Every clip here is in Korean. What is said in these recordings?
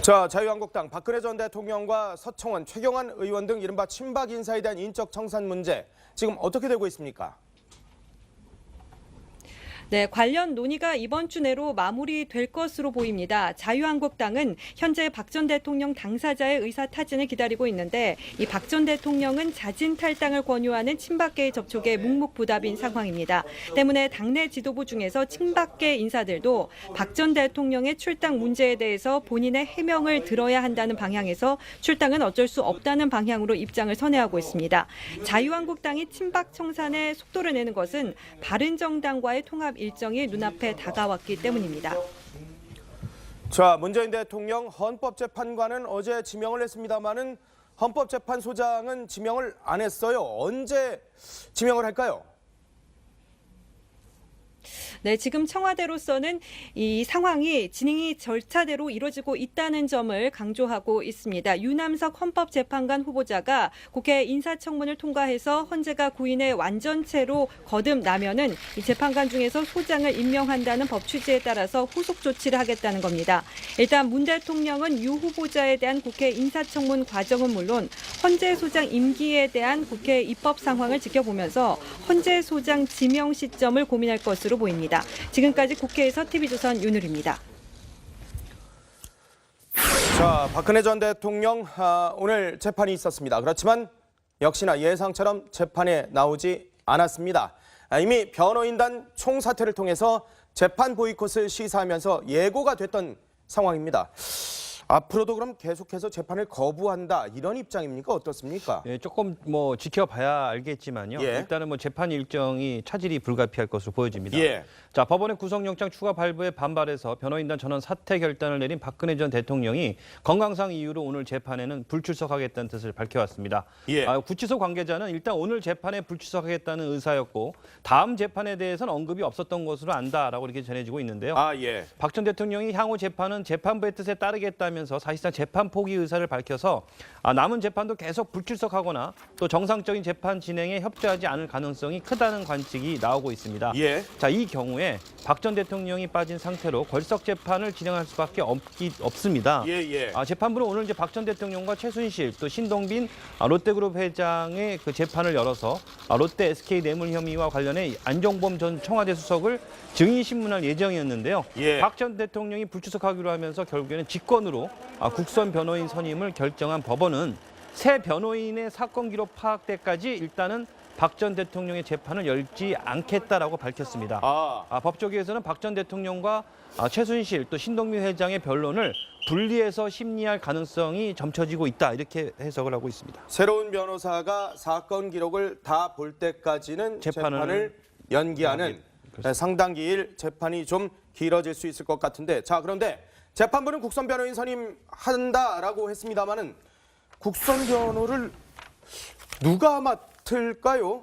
자, 자유한국당 박근혜 전 대통령과 서청원, 최경환 의원 등 이른바 친박 인사에 대한 인적 청산 문제 지금 어떻게 되고 있습니까? 네, 관련 논의가 이번 주 내로 마무리될 것으로 보입니다. 자유한국당은 현재 박 전 대통령 당사자의 의사 타진을 기다리고 있는데 이 박 전 대통령은 자진 탈당을 권유하는 친박계의 접촉에 묵묵부답인 상황입니다. 때문에 당내 지도부 중에서 친박계 인사들도 박 전 대통령의 출당 문제에 대해서 본인의 해명을 들어야 한다는 방향에서 출당은 어쩔 수 없다는 방향으로 입장을 선회하고 있습니다. 자유한국당이 친박 청산에 속도를 내는 것은 바른정당과의 통합 일정이 눈앞에 다가왔기 때문입니다. 자, 문재인 대통령 헌법재판관은 어제 지명을 했습니다마는 헌법재판소장은 지명을 안 했어요. 언제 지명을 할까요? 네, 지금 청와대로서는 이 상황이 진행이 절차대로 이루어지고 있다는 점을 강조하고 있습니다. 유남석 헌법재판관 후보자가 국회 인사청문을 통과해서 헌재가 구인의 완전체로 거듭나면은 이 재판관 중에서 소장을 임명한다는 법 취지에 따라서 후속 조치를 하겠다는 겁니다. 일단 문 대통령은 유 후보자에 대한 국회 인사청문 과정은 물론 헌재 소장 임기에 대한 국회 입법 상황을 지켜보면서 헌재 소장 지명 시점을 고민할 것으로 보입니다. 지금까지 국회에서 TV조선 윤을입니다. 자, 박근혜 전 대통령 오늘 재판이 있었습니다. 그렇지만 역시나 예상처럼 재판에 나오지 않았습니다. 이미 변호인단 총사퇴를 통해서 재판 보이콧을 시사하면서 예고가 됐던 상황입니다. 앞으로도 그럼 계속해서 재판을 거부한다 이런 입장입니까? 어떻습니까? 예, 조금 지켜봐야 알겠지만요. 예. 일단은 재판 일정이 차질이 불가피할 것으로 보여집니다. 예. 자, 법원의 구속영장 추가 발부에 반발해서 변호인단 전원 사퇴 결단을 내린 박근혜 전 대통령이 건강상 이유로 오늘 재판에는 불출석하겠다는 뜻을 밝혀왔습니다. 예. 구치소 관계자는 일단 오늘 재판에 불출석하겠다는 의사였고 다음 재판에 대해서는 언급이 없었던 것으로 안다라고 이렇게 전해지고 있는데요. 예. 박 전 대통령이 향후 재판은 재판부의 뜻에 따르겠다면서 사실상 재판 포기 의사를 밝혀서 남은 재판도 계속 불출석하거나 또 정상적인 재판 진행에 협조하지 않을 가능성이 크다는 관측이 나오고 있습니다. 예. 자, 이 경우에 박 전 대통령이 빠진 상태로 걸석 재판을 진행할 수밖에 없습니다. 예. 재판부는 오늘 박 전 대통령과 최순실 또 신동빈 롯데그룹 회장의 그 재판을 열어서 롯데 SK 뇌물 혐의와 관련해 안종범 전 청와대 수석을 증인 신문할 예정이었는데요. 예. 박 전 대통령이 불출석하기로 하면서 결국에는 직권으로 국선 변호인 선임을 결정한 법원은 새 변호인의 사건 기록 파악 때까지 일단은 박 전 대통령의 재판을 열지 않겠다라고 밝혔습니다. 법조계에서는 박 전 대통령과 최순실 또 신동빈 회장의 변론을 분리해서 심리할 가능성이 점쳐지고 있다 이렇게 해석을 하고 있습니다. 새로운 변호사가 사건 기록을 다 볼 때까지는 재판을 연기하는 상당 기일 재판이 좀 길어질 수 있을 것 같은데, 자, 그런데 재판부는 국선 변호인 선임한다라고 했습니다마는 국선 변호를 누가 맡을까요?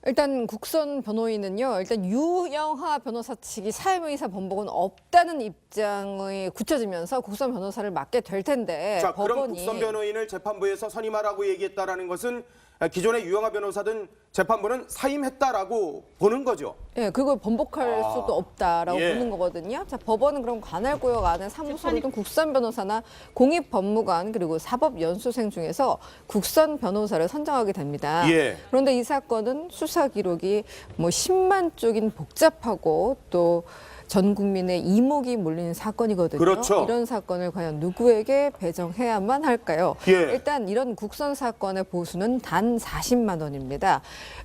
일단 국선 변호인은요. 일단 유영하 변호사 측이 사임의사 번복은 없다는 입장이 굳혀지면서 국선 변호사를 맡게 될 텐데 자, 그럼 법원이 국선 변호인을 재판부에서 선임하라고 얘기했다라는 것은 기존의 유영하 변호사든 재판부는 사임했다라고 보는 거죠. 예, 그걸 번복할 수도 없다라고 예. 보는 거거든요. 자, 법원은 그럼 관할구역 안에 사무소를 둔 국선 변호사나 공익법무관 그리고 사법연수생 중에서 국선 변호사를 선정하게 됩니다. 예. 그런데 이 사건은 수사 기록이 10만 쪽인 복잡하고 또 전 국민의 이목이 몰리는 사건이거든요. 그렇죠. 이런 사건을 과연 누구에게 배정해야만 할까요? 예. 일단 이런 국선 사건의 보수는 단 40만 원입니다.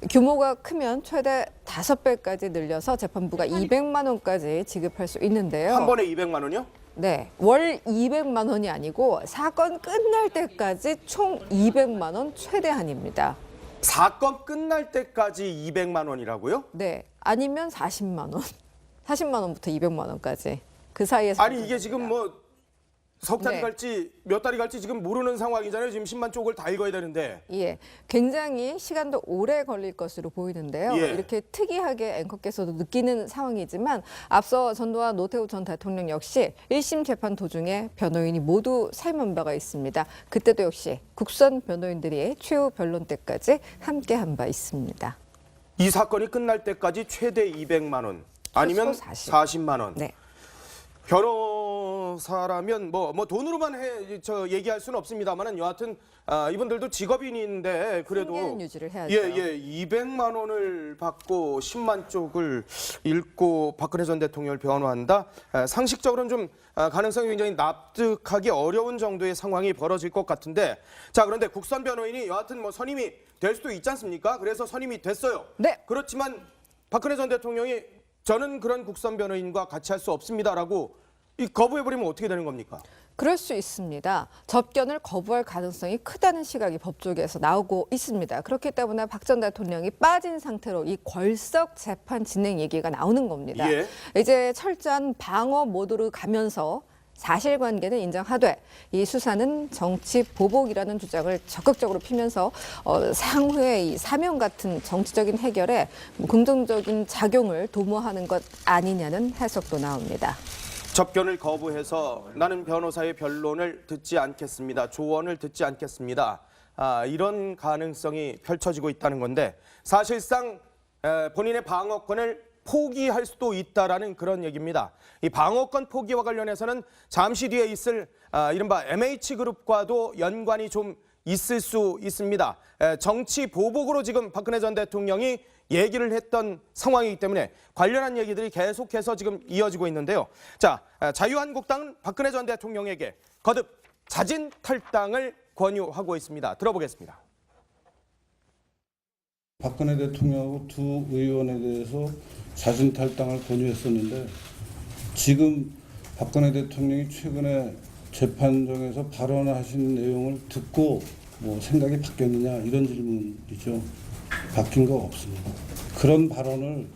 규모가 크면 최대 5배까지 늘려서 재판부가 200만 원까지 지급할 수 있는데요. 한 번에 200만 원이요? 네, 월 200만 원이 아니고 사건 끝날 때까지 총 200만 원 최대한입니다. 사건 끝날 때까지 200만 원이라고요? 네, 아니면 40만 원. 40만 원부터 200만 원까지. 그 사이에서. 아니, 이게 지금 석 달이 네. 갈지 몇 달이 갈지 지금 모르는 상황이잖아요. 지금 10만 쪽을 다 읽어야 되는데. 예, 굉장히 시간도 오래 걸릴 것으로 보이는데요. 예. 이렇게 특이하게 앵커께서도 느끼는 상황이지만 앞서 전두환 노태우 전 대통령 역시 1심 재판 도중에 변호인이 모두 사임한 바가 있습니다. 그때도 역시 국선 변호인들이 최후 변론 때까지 함께한 바 있습니다. 이 사건이 끝날 때까지 최대 200만 원 아니면 최소 40만 원. 네. 변호사라면 뭐 돈으로만 얘기할 수는 없습니다만은 여하튼 이분들도 직업인인데 그래도 생계는 유지를 해야죠. 예, 200만 원을 받고 10만 쪽을 읽고 박근혜 전 대통령을 변호한다. 상식적으로는 좀 가능성이 굉장히 납득하기 어려운 정도의 상황이 벌어질 것 같은데, 자, 그런데 국선 변호인이 여하튼 뭐 선임이 될 수도 있지 않습니까? 그래서 선임이 됐어요. 네. 그렇지만 박근혜 전 대통령이 저는 그런 국선 변호인과 같이 할 수 없습니다라고 거부해버리면 어떻게 되는 겁니까? 그럴 수 있습니다. 접견을 거부할 가능성이 크다는 시각이 법조계에서 나오고 있습니다. 그렇기 때문에 박 전 대통령이 빠진 상태로 이 궐석 재판 진행 얘기가 나오는 겁니다. 예. 이제 철저한 방어 모드로 가면서 사실관계는 인정하되 이 수사는 정치 보복이라는 주장을 적극적으로 피면서 향후에 이 사명 같은 정치적인 해결에 긍정적인 작용을 도모하는 것 아니냐는 해석도 나옵니다. 접견을 거부해서 나는 변호사의 변론을 듣지 않겠습니다. 조언을 듣지 않겠습니다. 이런 가능성이 펼쳐지고 있다는 건데 사실상 본인의 방어권을 포기할 수도 있다라는 그런 얘기입니다. 이 방어권 포기와 관련해서는 잠시 뒤에 있을 이른바 MH그룹과도 연관이 좀 있을 수 있습니다. 정치 보복으로 지금 박근혜 전 대통령이 얘기를 했던 상황이기 때문에 관련한 얘기들이 계속해서 지금 이어지고 있는데요. 자, 자유한국당은 박근혜 전 대통령에게 거듭 자진 탈당을 권유하고 있습니다. 들어보겠습니다. 박근혜 대통령하고 두 의원에 대해서 자진 탈당을 권유했었는데 지금 박근혜 대통령이 최근에 재판정에서 발언하신 내용을 듣고 뭐 생각이 바뀌었느냐 이런 질문이죠. 바뀐 거 없습니다. 그런 발언을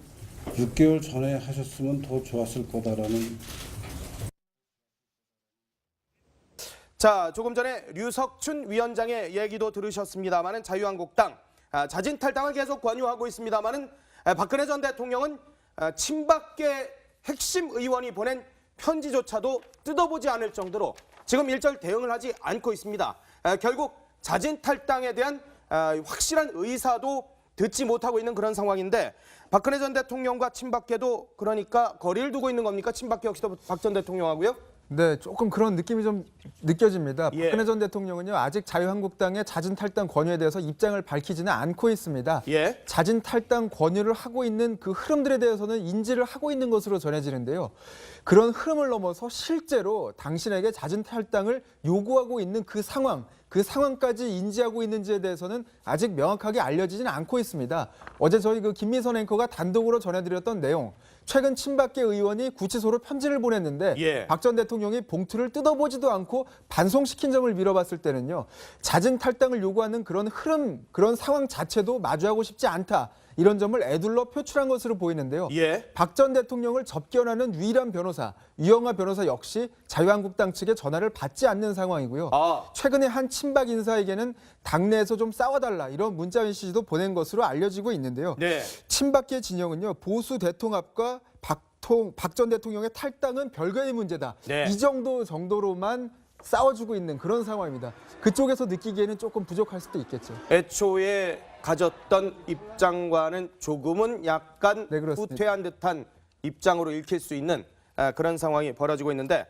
6개월 전에 하셨으면 더 좋았을 거다라는. 자, 조금 전에 류석춘 위원장의 얘기도 들으셨습니다만은 자유한국당 자진 탈당을 계속 권유하고 있습니다만은 박근혜 전 대통령은 친박계 핵심 의원이 보낸 편지조차도 뜯어보지 않을 정도로 지금 일절 대응을 하지 않고 있습니다. 결국 자진 탈당에 대한 확실한 의사도 듣지 못하고 있는 그런 상황인데 박근혜 전 대통령과 친박계도 그러니까 거리를 두고 있는 겁니까? 친박계 역시도 박 전 대통령하고요? 네, 조금 그런 느낌이 좀 느껴집니다. 예. 박근혜 전 대통령은요, 아직 자유한국당의 자진 탈당 권유에 대해서 입장을 밝히지는 않고 있습니다. 예. 자진 탈당 권유를 하고 있는 그 흐름들에 대해서는 인지를 하고 있는 것으로 전해지는데요. 그런 흐름을 넘어서 실제로 당신에게 자진 탈당을 요구하고 있는 그 상황까지 인지하고 있는지에 대해서는 아직 명확하게 알려지지는 않고 있습니다. 어제 저희 김미선 앵커가 단독으로 전해드렸던 내용, 최근 친박계 의원이 구치소로 편지를 보냈는데 예. 박 전 대통령이 봉투를 뜯어보지도 않고 반송시킨 점을 미뤄봤을 때는요, 자진 탈당을 요구하는 그런 흐름, 그런 상황 자체도 마주하고 싶지 않다. 이런 점을 애둘러 표출한 것으로 보이는데요. 예. 박 전 대통령을 접견하는 유일한 변호사, 유영하 변호사 역시 자유한국당 측의 전화를 받지 않는 상황이고요. 최근에 한 친박 인사에게는 당내에서 좀 싸워달라 이런 문자 메시지도 보낸 것으로 알려지고 있는데요. 네. 친박계 진영은요, 보수 대통합과 박 전 대통령의 탈당은 별개의 문제다. 네. 이 정도로만 싸워주고 있는 그런 상황입니다. 그쪽에서 느끼기에는 조금 부족할 수도 있겠죠. 애초에 가졌던 입장과는 조금은 약간 네, 그렇습니다. 후퇴한 듯한 입장으로 읽힐 수 있는 그런 상황이 벌어지고 있는데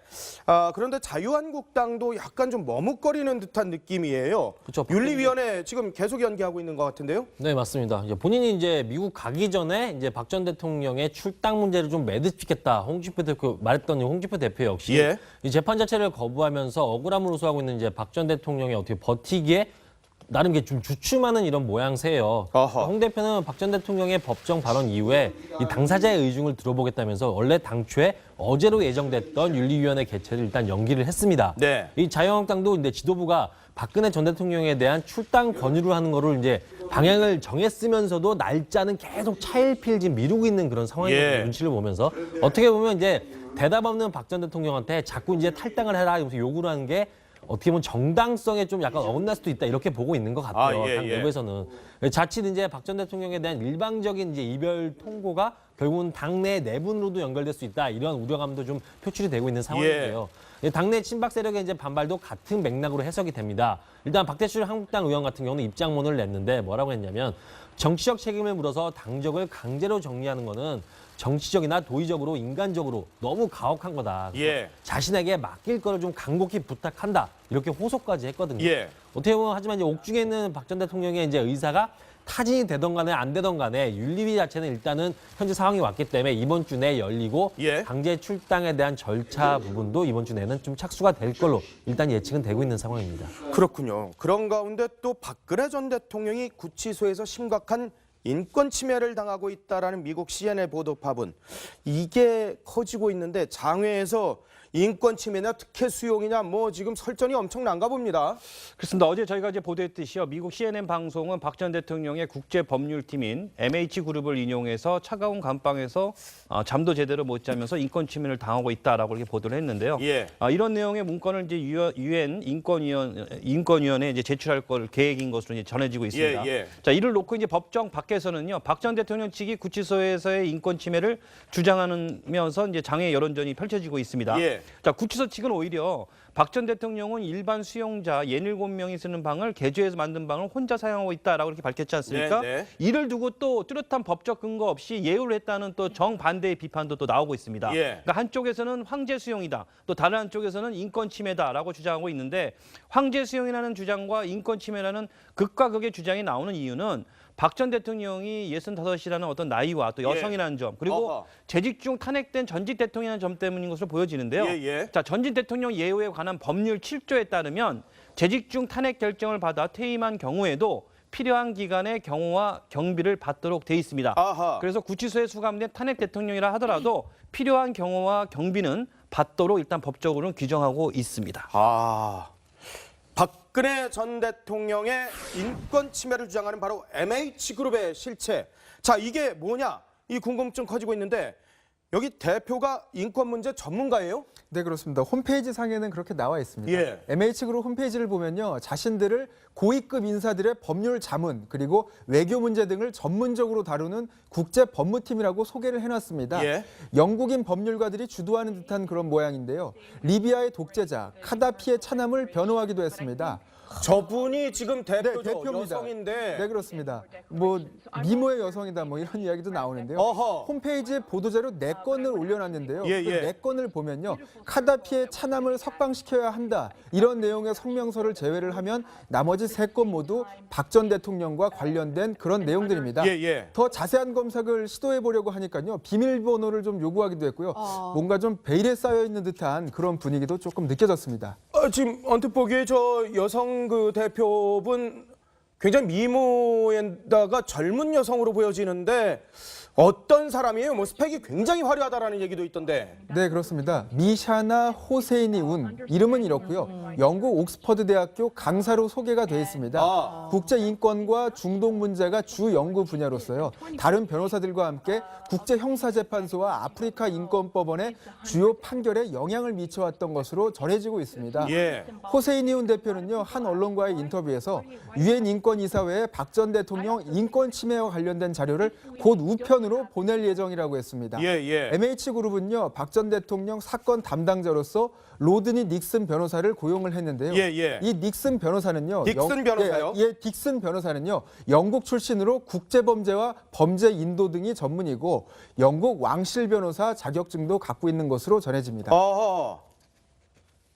그런데 자유한국당도 약간 좀 머뭇거리는 듯한 느낌이에요. 그렇죠. 윤리위원회 지금 계속 연기하고 있는 것 같은데요. 네, 맞습니다. 본인이 이제 미국 가기 전에 이제 박 전 대통령의 출당 문제를 좀 매듭짓겠다. 홍준표 대표 말했던 홍준표 대표 역시 예. 이 재판 자체를 거부하면서 억울함을 호소하고 있는 이제 박 전 대통령이 어떻게 버티기에 나름 게 좀 주춤하는 이런 모양새예요. 어허. 홍 대표는 박 전 대통령의 법정 발언 이후에 이 당사자의 의중을 들어보겠다면서 원래 당초에 어제로 예정됐던 윤리위원회 개최를 일단 연기를 했습니다. 네. 이 자유한국당도 이제 지도부가 박근혜 전 대통령에 대한 출당 권유를 하는 거를 이제 방향을 정했으면서도 날짜는 계속 차일피일 지금 미루고 있는 그런 상황이거든요. 예. 눈치를 보면서 어떻게 보면 이제 대답 없는 박 전 대통령한테 자꾸 이제 탈당을 해라 이러면서 요구를 하는 게 어떻게 보면 정당성에 좀 약간 어긋날 수도 있다 이렇게 보고 있는 것 같아요. 예, 당 예. 내부에서는 자칫 이제 박 전 대통령에 대한 일방적인 이제 이별 통보가 결국은 당내 내분으로도 연결될 수 있다 이런 우려감도 좀 표출이 되고 있는 상황인데요. 당내 친박 세력의 이제 반발도 같은 맥락으로 해석이 됩니다. 일단 박대출 한국당 의원 같은 경우는 입장문을 냈는데 뭐라고 했냐면 정치적 책임을 물어서 당적을 강제로 정리하는 거는 정치적이나 도의적으로 인간적으로 너무 가혹한 거다. 예. 자신에게 맡길 거를 좀 간곡히 부탁한다. 이렇게 호소까지 했거든요. 예. 어떻게 보면 하지만 이제 옥중에 있는 박 전 대통령의 이제 의사가 타진이 되던 간에 안 되던 간에 윤리위 자체는 일단은 현재 상황이 왔기 때문에 이번 주 내에 열리고 예. 강제 출당에 대한 절차 부분도 이번 주 내는 좀 착수가 될 걸로 일단 예측은 되고 있는 상황입니다. 그렇군요. 그런 가운데 또 박근혜 전 대통령이 구치소에서 심각한 인권 침해를 당하고 있다라는 미국 CNN 보도 파문. 이게 커지고 있는데 장외에서 인권 침해냐 특혜 수용이냐 뭐 지금 설전이 엄청난가 봅니다. 그렇습니다. 어제 저희가 이제 보도했듯이요. 미국 CNN 방송은 박 전 대통령의 국제 법률팀인 MH그룹을 인용해서 차가운 감방에서 잠도 제대로 못 자면서 인권 침해를 당하고 있다라고 이렇게 보도를 했는데요. 예. 이런 내용의 문건을 이제 유엔 인권위원회에 이제 제출할 걸 계획인 것으로 이제 전해지고 있습니다. 예, 예. 자, 이를 놓고 이제 법정 밖에서는요. 박 전 대통령 측이 구치소에서의 인권 침해를 주장하면서 이제 장외 여론전이 펼쳐지고 있습니다. 예. 자, 구치소 측은 오히려 박 전 대통령은 일반 수용자 67명이 쓰는 방을 개조해서 만든 방을 혼자 사용하고 있다라고 이렇게 밝혔지 않습니까? 네, 네. 이를 두고 또 뚜렷한 법적 근거 없이 예우를 했다는 또 정반대의 비판도 또 나오고 있습니다. 예. 그러니까 한쪽에서는 황제 수용이다. 또 다른 한쪽에서는 인권 침해다라고 주장하고 있는데 황제 수용이라는 주장과 인권 침해라는 극과 극의 주장이 나오는 이유는 박 전 대통령이 65이라는 어떤 나이와 또 여성이라는 점 그리고 어허. 재직 중 탄핵된 전직 대통령이라는 점 때문인 것으로 보여지는데요. 예, 예. 자, 전직 대통령 예우에 관한 법률 7조에 따르면 재직 중 탄핵 결정을 받아 퇴임한 경우에도 필요한 기간의 경호와 경비를 받도록 돼 있습니다. 아하. 그래서 구치소에 수감된 탄핵 대통령이라 하더라도 필요한 경호와 경비는 받도록 일단 법적으로는 규정하고 있습니다. 아, 박근혜 전 대통령의 인권 침해를 주장하는 바로 MH그룹의 실체. 자, 이게 뭐냐? 이 궁금증 커지고 있는데 여기 대표가 인권 문제 전문가예요? 네, 그렇습니다. 홈페이지 상에는 그렇게 나와 있습니다. 예. MH그룹 홈페이지를 보면요. 자신들을 고위급 인사들의 법률 자문 그리고 외교 문제 등을 전문적으로 다루는 국제 법무팀이라고 소개를 해놨습니다. 예. 영국인 법률가들이 주도하는 듯한 그런 모양인데요. 리비아의 독재자 카다피의 차남을 변호하기도 했습니다. 저분이 지금 대표죠. 대표입니다. 여성인데. 네, 그렇습니다. 뭐 미모의 여성이다 뭐 이런 이야기도 나오는데요. 어허. 홈페이지에 보도자료 4건을 올려놨는데요. 예, 예. 그 4건을 보면요. 카다피의 차남을 석방시켜야 한다. 이런 내용의 성명서를 제외를 하면 나머지 3건 모두 박 전 대통령과 관련된 그런 내용들입니다. 예, 예. 더 자세한 검색을 시도해 보려고 하니까요. 비밀번호를 좀 요구하기도 했고요. 뭔가 좀 베일에 쌓여 있는 듯한 그런 분위기도 조금 느껴졌습니다. 지금 언뜻 보기에 저 여성 그 대표분 굉장히 미모에다가 젊은 여성으로 보여지는데 어떤 사람이에요? 뭐 스펙이 굉장히 화려하다라는 얘기도 있던데. 네, 그렇습니다. 미샤나 호세이니 운 이름은 이렇고요. 영국 옥스퍼드 대학교 강사로 소개가 되어 있습니다. 아. 국제 인권과 중동 문제가 주 연구 분야로서요. 다른 변호사들과 함께 국제 형사 재판소와 아프리카 인권법원의 주요 판결에 영향을 미쳐왔던 것으로 전해지고 있습니다. 예. 호세이니 운 대표는요. 한 언론과의 인터뷰에서 유엔 인권이사회에 박 전 대통령 인권 침해와 관련된 자료를 곧 우편으로 보낼 예정이라고 했습니다. 예, 예. MH그룹은요. 박 전 대통령 사건 담당자로서 로드니 닉슨 변호사를 고용을 했는데요. 예, 예. 이 닉슨 변호사는요. 딕슨 변호사요? 딕슨 변호사는요. 영국 출신으로 국제범죄와 범죄 인도 등이 전문이고 영국 왕실 변호사 자격증도 갖고 있는 것으로 전해집니다. 어허.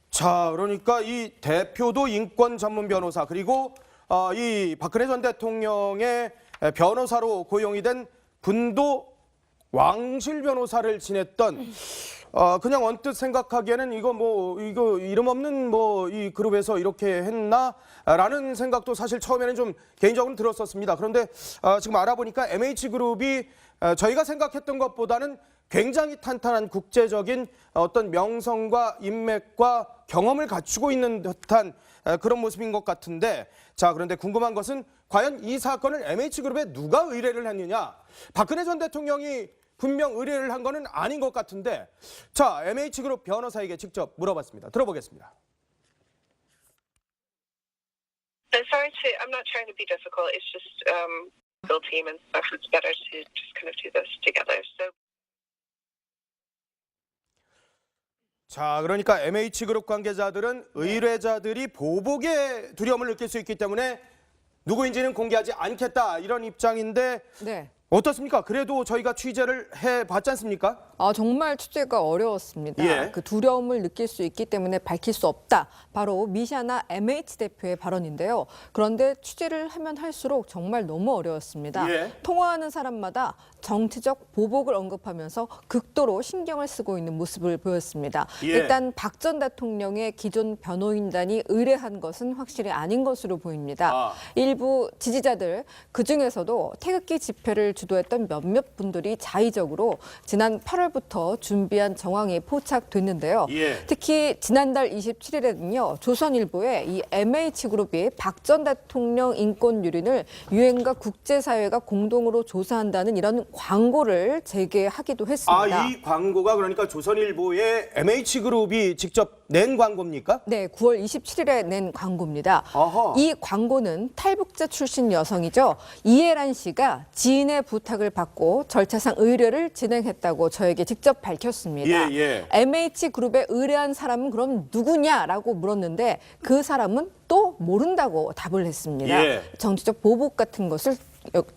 자, 그러니까 이 대표도 인권 전문 변호사 그리고 이 박근혜 전 대통령의 변호사로 고용이 된 분도 왕실 변호사를 지냈던 그냥 언뜻 생각하기에는 이거 이름 없는 뭐 이 그룹에서 이렇게 했나라는 생각도 사실 처음에는 좀 개인적으로 들었었습니다. 그런데 지금 알아보니까 MH그룹이 저희가 생각했던 것보다는 굉장히 탄탄한 국제적인 어떤 명성과 인맥과 경험을 갖추고 있는 듯한 그런 모습인 것 같은데 자, 그런데 궁금한 것은 과연 이 사건을 MH그룹에 누가 의뢰를 했느냐? 박근혜 전 대통령이 분명 의뢰를 한 거는 아닌 것 같은데 자, MH그룹 변호사에게 직접 물어봤습니다. 들어보겠습니다. I'm not trying to be difficult. It's just build team and stuff. It's better to just kind of do this together. So 자, 그러니까 MH그룹 관계자들은 의뢰자들이 보복의 두려움을 느낄 수 있기 때문에 누구인지는 공개하지 않겠다 이런 입장인데 네. 어떻습니까? 그래도 저희가 취재를 해봤지 않습니까? 정말 취재가 어려웠습니다. 예. 그 두려움을 느낄 수 있기 때문에 밝힐 수 없다. 바로 미샤나 MH 대표의 발언인데요. 그런데 취재를 하면 할수록 정말 너무 어려웠습니다. 예. 통화하는 사람마다 정치적 보복을 언급하면서 극도로 신경을 쓰고 있는 모습을 보였습니다. 예. 일단 박 전 대통령의 기존 변호인단이 의뢰한 것은 확실히 아닌 것으로 보입니다. 일부 지지자들 그중에서도 태극기 집회를 주도했던 몇몇 분들이 자의적으로 지난 8월부터 준비한 정황이 포착됐는데요. 예. 특히 지난달 27일에는요. 조선일보에 이 MH그룹이 박 전 대통령 인권 유린을 유엔과 국제사회가 공동으로 조사한다는 이런 광고를 재개하기도 했습니다. 이 광고가 그러니까 조선일보의 MH그룹이 직접 낸 광고입니까? 네, 9월 27일에 낸 광고입니다. 아하. 이 광고는 탈북자 출신 여성이죠. 이혜란 씨가 지인의 부탁을 받고 절차상 의뢰를 진행했다고 저에게 직접 밝혔습니다. 예. MH그룹에 의뢰한 사람은 그럼 누구냐라고 물었는데 그 사람은 또 모른다고 답을 했습니다. 예. 정치적 보복 같은 것을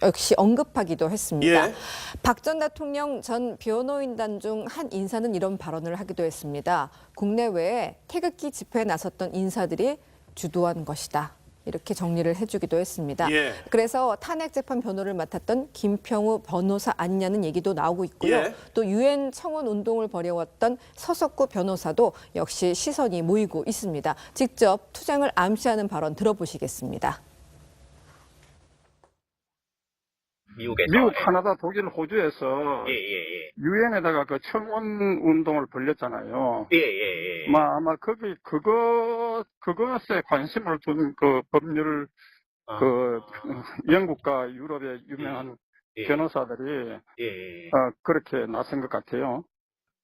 역시 언급하기도 했습니다. 예. 박 전 대통령 전 변호인단 중 한 인사는 이런 발언을 하기도 했습니다. 국내외에 태극기 집회에 나섰던 인사들이 주도한 것이다. 이렇게 정리를 해주기도 했습니다. 예. 그래서 탄핵 재판 변호를 맡았던 김평우 변호사 아니냐는 얘기도 나오고 있고요. 예. 또 유엔 청원 운동을 벌여왔던 서석구 변호사도 역시 시선이 모이고 있습니다. 직접 투쟁을 암시하는 발언 들어보시겠습니다. 미국, 캐나다, 독일, 호주에서 유엔에다가 그 청원 운동을 벌였잖아요. 아마 그것에 관심을 둔 그 법률 그 영국과 유럽의 유명한 변호사들이 그렇게 나선 것 같아요.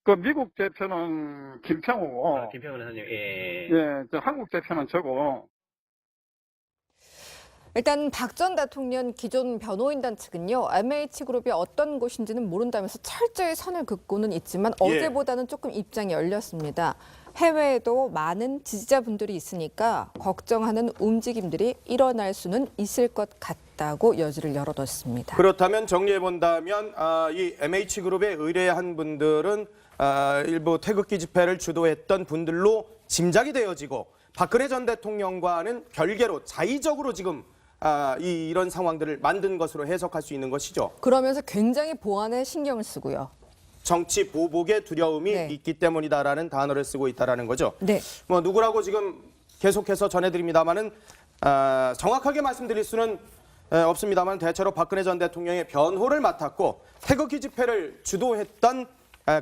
그 미국 대표는 김평우고, 김평우 선생님, 저 한국 대표는 저고. 일단 박 전 대통령 기존 변호인단 측은요. MH그룹이 어떤 곳인지는 모른다면서 철저히 선을 긋고는 있지만 예. 어제보다는 조금 입장이 열렸습니다. 해외에도 많은 지지자분들이 있으니까 걱정하는 움직임들이 일어날 수는 있을 것 같다고 여지를 열어뒀습니다. 그렇다면 정리해본다면 이 MH그룹에 의뢰한 분들은 일부 태극기 집회를 주도했던 분들로 짐작이 되어지고 박근혜 전 대통령과는 별개로 자의적으로 지금 이런 상황들을 만든 것으로 해석할 수 있는 것이죠. 그러면서 굉장히 보안에 신경을 쓰고요. 정치 보복의 두려움이 네. 있기 때문이다라는 단어를 쓰고 있다라는 거죠. 네. 뭐 누구라고 지금 계속해서 전해드립니다만은 정확하게 말씀드릴 수는 없습니다만 대체로 박근혜 전 대통령의 변호를 맡았고 태극기 집회를 주도했던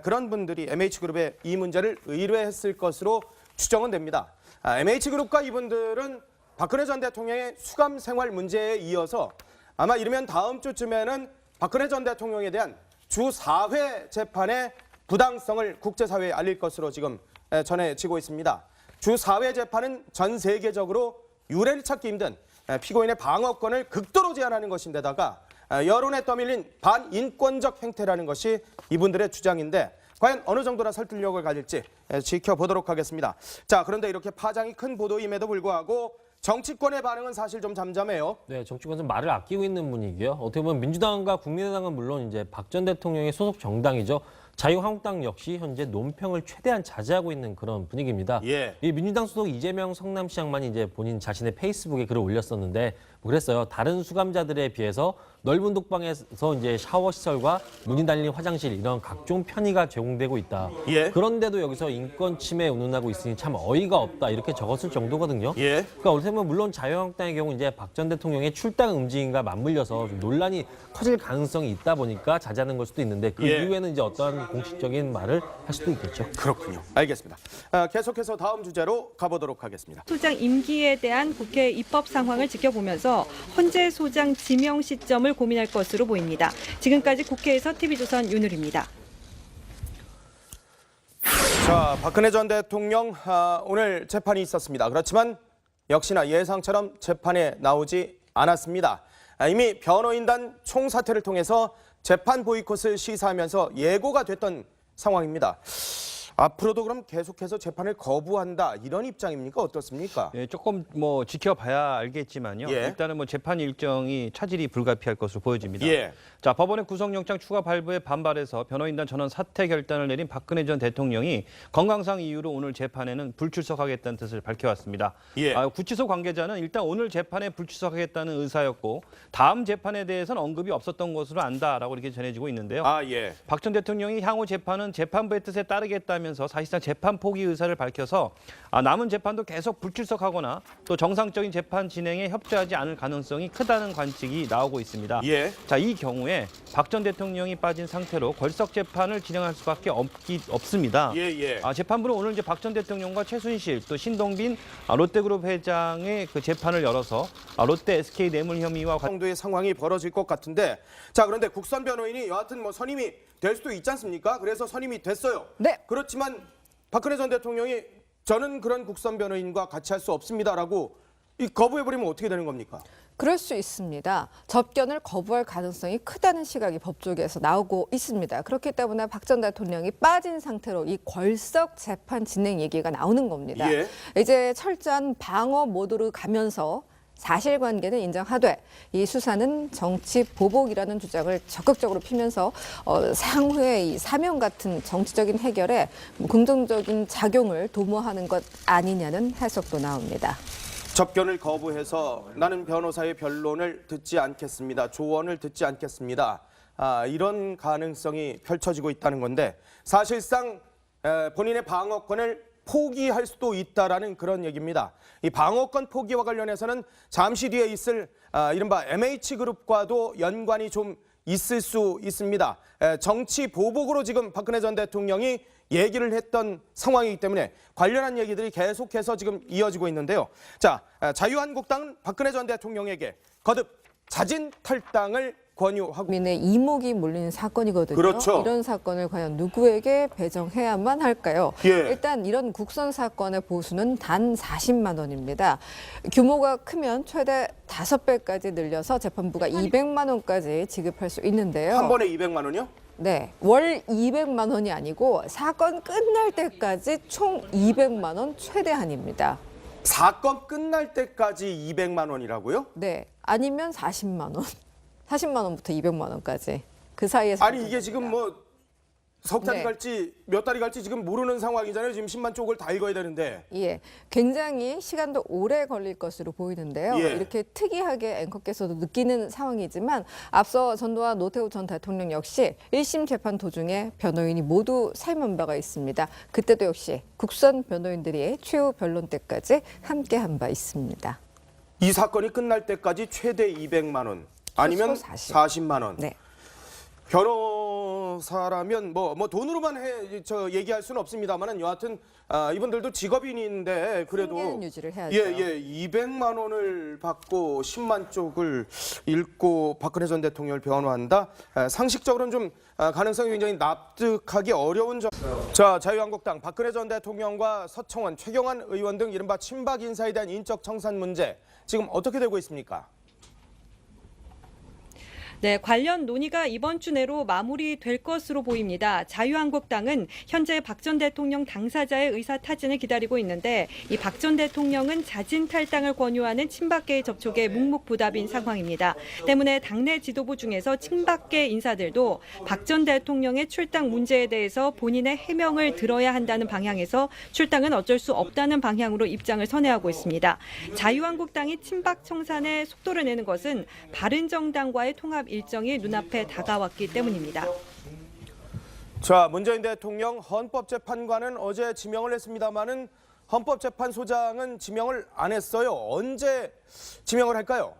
그런 분들이 MH그룹에 이 문제를 의뢰했을 것으로 추정은 됩니다. MH그룹과 이분들은 박근혜 전 대통령의 수감 생활 문제에 이어서 아마 이르면 다음 주쯤에는 박근혜 전 대통령에 대한 주 4회 재판의 부당성을 국제사회에 알릴 것으로 지금 전해지고 있습니다. 주 4회 재판은 전 세계적으로 유례를 찾기 힘든 피고인의 방어권을 극도로 제한하는 것인데다가 여론에 떠밀린 반인권적 행태라는 것이 이분들의 주장인데 과연 어느 정도나 설득력을 가질지 지켜보도록 하겠습니다. 자, 그런데 이렇게 파장이 큰 보도임에도 불구하고 정치권의 반응은 사실 좀 잠잠해요. 네, 정치권은 말을 아끼고 있는 분위기요. 어떻게 보면 민주당과 국민의당은 물론 이제 박 전 대통령의 소속 정당이죠. 자유한국당 역시 현재 논평을 최대한 자제하고 있는 그런 분위기입니다. 예. 이 민주당 소속 이재명 성남시장만이 이제 본인 자신의 페이스북에 글을 올렸었는데 그랬어요. 다른 수감자들에 비해서 넓은 독방에서 이제 샤워 시설과 문이 달린 화장실 이런 각종 편의가 제공되고 있다. 예. 그런데도 여기서 인권 침해 운운하고 있으니 참 어이가 없다 이렇게 적었을 정도거든요. 예. 그러니까 어떻게 보면 물론 자유한국당의 경우 이제 박 전 대통령의 출당 움직임과 맞물려서 좀 논란이 커질 가능성이 있다 보니까 자제하는 걸 수도 있는데 그 예. 이후에는 이제 어떠한 공식적인 말을 할 수도 있겠죠. 그렇군요. 알겠습니다. 계속해서 다음 주제로 가보도록 하겠습니다. 소장 임기에 대한 국회 입법 상황을 지켜보면서 헌재 소장 지명 시점을 고민할 것으로 보입니다. 지금까지 국회에서 TV조선 윤율입니다. 자, 박근혜 전 대통령 오늘 재판이 있었습니다. 그렇지만 역시나 예상처럼 재판에 나오지 않았습니다. 이미 변호인단 총사퇴를 통해서 재판 보이콧을 시사하면서 예고가 됐던 상황입니다. 앞으로도 그럼 계속해서 재판을 거부한다 이런 입장입니까? 어떻습니까? 예, 조금 뭐 지켜봐야 알겠지만요. 예. 일단은 뭐 재판 일정이 차질이 불가피할 것으로 보여집니다. 예. 자, 법원의 구속영장 추가 발부에 반발해서 변호인단 전원 사퇴 결단을 내린 박근혜 전 대통령이 건강상 이유로 오늘 재판에는 불출석하겠다는 뜻을 밝혀왔습니다. 예. 구치소 관계자는 일단 오늘 재판에 불출석하겠다는 의사였고 다음 재판에 대해서는 언급이 없었던 것으로 안다라고 이렇게 전해지고 있는데요. 예. 박 전 대통령이 향후 재판은 재판부의 뜻에 따르겠다면서 사실상 재판 포기 의사를 밝혀서 남은 재판도 계속 불출석하거나 또 정상적인 재판 진행에 협조하지 않을 가능성이 크다는 관측이 나오고 있습니다. 예. 자, 이 경우에 박 전 대통령이 빠진 상태로 걸석 재판을 진행할 수밖에 없습니다. 예. 재판부는 오늘 이제 박 전 대통령과 최순실 또 신동빈 롯데그룹 회장의 그 재판을 열어서 롯데 SK 뇌물 혐의와 정도의 상황이 벌어질 것 같은데, 자, 그런데 국선 변호인이 여하튼 뭐 선임이 될 수도 있지 않습니까? 그래서 선임이 됐어요. 네. 그렇지만 박근혜 전 대통령이 저는 그런 국선 변호인과 같이 할 수 없습니다라고 거부해버리면 어떻게 되는 겁니까? 그럴 수 있습니다. 접견을 거부할 가능성이 크다는 시각이 법조계에서 나오고 있습니다. 그렇기 때문에 박 전 대통령이 빠진 상태로 이 걸석 재판 진행 얘기가 나오는 겁니다. 예. 이제 철저한 방어 모드로 가면서 사실관계는 인정하되 이 수사는 정치 보복이라는 주장을 적극적으로 피면서 향후에 이 사명 같은 정치적인 해결에 긍정적인 작용을 도모하는 것 아니냐는 해석도 나옵니다. 접견을 거부해서 나는 변호사의 변론을 듣지 않겠습니다. 조언을 듣지 않겠습니다. 이런 가능성이 펼쳐지고 있다는 건데, 사실상 본인의 방어권을 포기할 수도 있다라는 그런 얘기입니다. 이 방어권 포기와 관련해서는 잠시 뒤에 있을 이른바 MH그룹과도 연관이 좀 있을 수 있습니다. 정치 보복으로 지금 박근혜 전 대통령이 얘기를 했던 상황이기 때문에 관련한 얘기들이 계속해서 지금 이어지고 있는데요. 자, 자유한국당은 박근혜 전 대통령에게 거듭 자진 탈당을 권유하고 국민의 이목이 몰리는 사건이거든요. 그렇죠. 이런 사건을 과연 누구에게 배정해야만 할까요? 예. 일단 이런 국선 사건의 보수는 단 40만 원입니다. 규모가 크면 최대 5배까지 늘려서 재판부가 200만 원까지 지급할 수 있는데요. 한 번에 200만 원이요? 네, 월 200만 원이 아니고 사건 끝날 때까지 총 200만 원 최대한입니다. 사건 끝날 때까지 200만 원이라고요? 네, 아니면 40만 원. 40만 원부터 200만 원까지 그 사이에서. 아니 이게 지금 뭐 석 달이 네. 갈지 몇 달이 갈지 지금 모르는 상황이잖아요. 지금 10만 쪽을 다 읽어야 되는데. 예, 굉장히 시간도 오래 걸릴 것으로 보이는데요. 예. 이렇게 특이하게 앵커께서도 느끼는 상황이지만 앞서 전두환 노태우 전 대통령 역시 1심 재판 도중에 변호인이 모두 사임한 바가 있습니다. 그때도 역시 국선 변호인들이 최후 변론 때까지 함께한 바 있습니다. 이 사건이 끝날 때까지 최대 200만 원 아니면 최소 40만 원. 네. 변호사라면 뭐 돈으로만 얘기할 수는 없습니다만은 여하튼 이분들도 직업인인데 그래도 생계는 유지를 해야죠. 예, 200만 원을 받고 10만 쪽을 읽고 박근혜 전 대통령을 변호한다. 상식적으로는 좀 가능성이 굉장히 납득하기 어려운 점. 자, 자유한국당 박근혜 전 대통령과 서청원, 최경환 의원 등 이른바 친박 인사에 대한 인적 청산 문제 지금 어떻게 되고 있습니까? 네, 관련 논의가 이번 주 내로 마무리될 것으로 보입니다. 자유한국당은 현재 박 전 대통령 당사자의 의사 타진을 기다리고 있는데 이 박 전 대통령은 자진 탈당을 권유하는 친박계의 접촉에 묵묵부답인 상황입니다. 때문에 당내 지도부 중에서 친박계 인사들도 박 전 대통령의 출당 문제에 대해서 본인의 해명을 들어야 한다는 방향에서 출당은 어쩔 수 없다는 방향으로 입장을 선회하고 있습니다. 자유한국당이 친박 청산에 속도를 내는 것은 바른정당과의 통합 일정이 눈앞에 다가왔기 때문입니다. 자, 문재인 대통령 헌법재판관은 어제 지명을 했습니다마는 헌법재판소장은 지명을 안 했어요. 언제 지명을 할까요?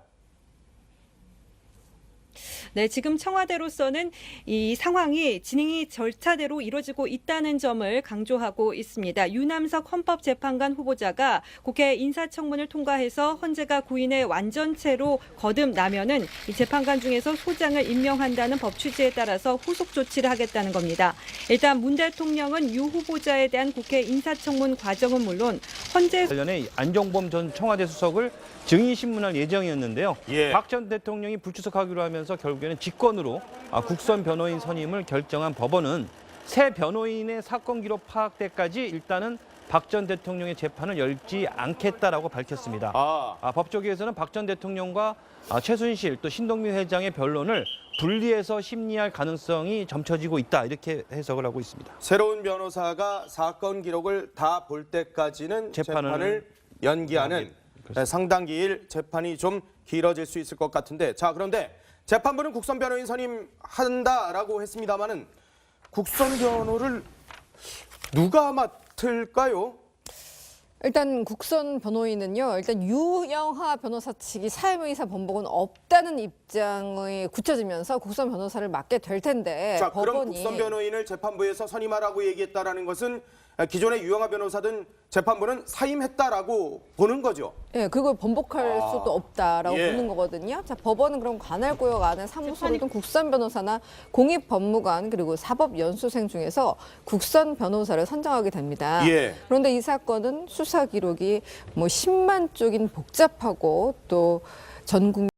네, 지금 청와대로서는 이 상황이 진행이 절차대로 이루어지고 있다는 점을 강조하고 있습니다. 유남석 헌법재판관 후보자가 국회 인사청문을 통과해서 헌재가 구인의 완전체로 거듭나면은 이 재판관 중에서 소장을 임명한다는 법 취지에 따라서 후속 조치를 하겠다는 겁니다. 일단 문 대통령은 유 후보자에 대한 국회 인사청문 과정은 물론 헌재 관련해 안종범 전 청와대 수석을 증인 신문할 예정이었는데요. 예. 박 전 대통령이 불출석하기로 하면서 결국에는 직권으로 국선 변호인 선임을 결정한 법원은 새 변호인의 사건 기록 파악 때까지 일단은 박 전 대통령의 재판을 열지 않겠다라고 밝혔습니다. 법조계에서는 박 전 대통령과 최순실 또 신동민 회장의 변론을 분리해서 심리할 가능성이 점쳐지고 있다 이렇게 해석을 하고 있습니다. 새로운 변호사가 사건 기록을 다 볼 때까지는 재판을 연기하는 상당기일 재판이 좀 길어질 수 있을 것 같은데, 자, 그런데 재판부는 국선 변호인 선임한다라고 했습니다마는 국선 변호를 누가 맡을까요? 일단 국선 변호인은요. 일단 유영하 변호사 측이 사임의사 번복은 없다는 입장이 굳혀지면서 국선 변호사를 맡게 될 텐데 자, 그럼 법원이 국선 변호인을 재판부에서 선임하라고 얘기했다라는 것은 기존의 유영하 변호사든 재판부는 사임했다라고 보는 거죠. 예, 그걸 번복할 수도 없다라고 예. 보는 거거든요. 자, 법원은 그럼 관할구역 안에 사무소를 둔 국선 변호사나 공익법무관 그리고 사법연수생 중에서 국선 변호사를 선정하게 됩니다. 예. 그런데 이 사건은 수사 기록이 뭐 10만 쪽인 복잡하고 또 전 국민